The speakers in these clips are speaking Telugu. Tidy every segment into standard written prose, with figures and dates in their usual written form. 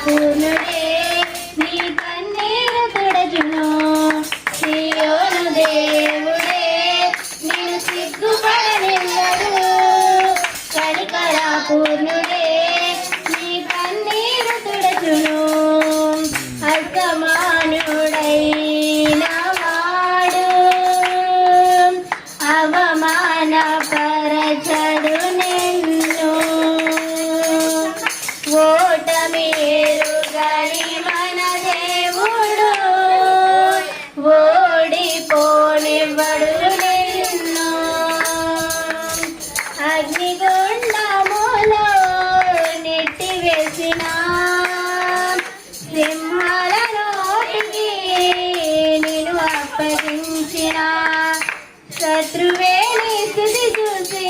పూర్ణుడే నీ కన్నీరు తుడచును. సియోను దేవుడే నిన్ను సిగ్గుపడనివ్వడు. కనికర పూర్ణుడే నీ కన్నీరు తుడచును. అసమానుడైన వాడు అవమానపరచడు నిన్ను. ఓటమి ఎరుగని మన దేవుడు ఓడిపోనివ్వడు నిన్ను. అగ్నిగుండములో నెట్టివేసిన సింహాల నోటికి నిన్ను అప్పగించిన శత్రువే నీ స్థితి చూసి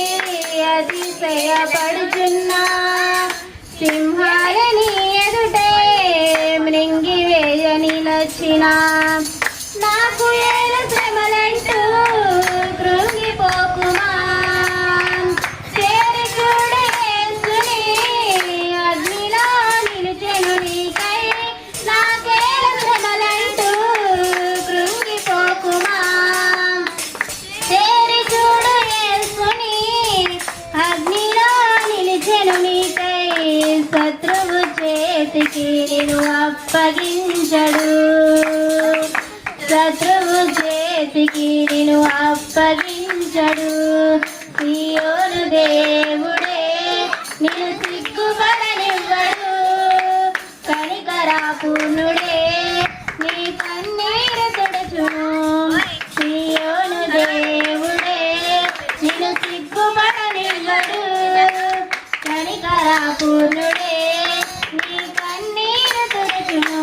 అతిశయపడుచున్నా. సింహాలని ఎదుటే మృంగివేయ నిలచిన నాకు ఏలు శ్రమలంటూ కృంగిపోకుమా. చేరి చూడే యేసుని అగ్నిలో నిలిచెను నీకై. నాకేలు శ్రమలంటూ కృంగిపోకుమా. చేరి చూడు యేసుని అగ్నిలో నిలిచెను నీకై. శత్రువు చేతికి నిన్ను అప్పగించడు. శత్రువు చేతికి నిన్ను అప్పగించడు. సియోను దేవుడే నిన్ను సిగ్గుపడనివ్వడు. కనికర పూర్ణుడే నీ కన్నీరు తుడచును. సియోను దేవుడే నిన్ను సిగ్గుపడనివ్వడు. కనికర పూర్ణుడే నీ కన్నీరు తుడచును.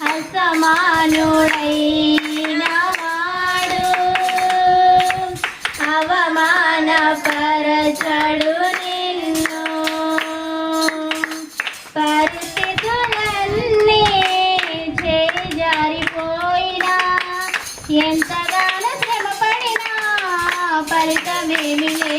అసమానుడైన వాడు అవమానపరచడు నిన్ను. పరిస్థితులన్నీ చేజారిపోయినా ఎంతగానో శ్రమపడినా ఫలితమేమి లేదు.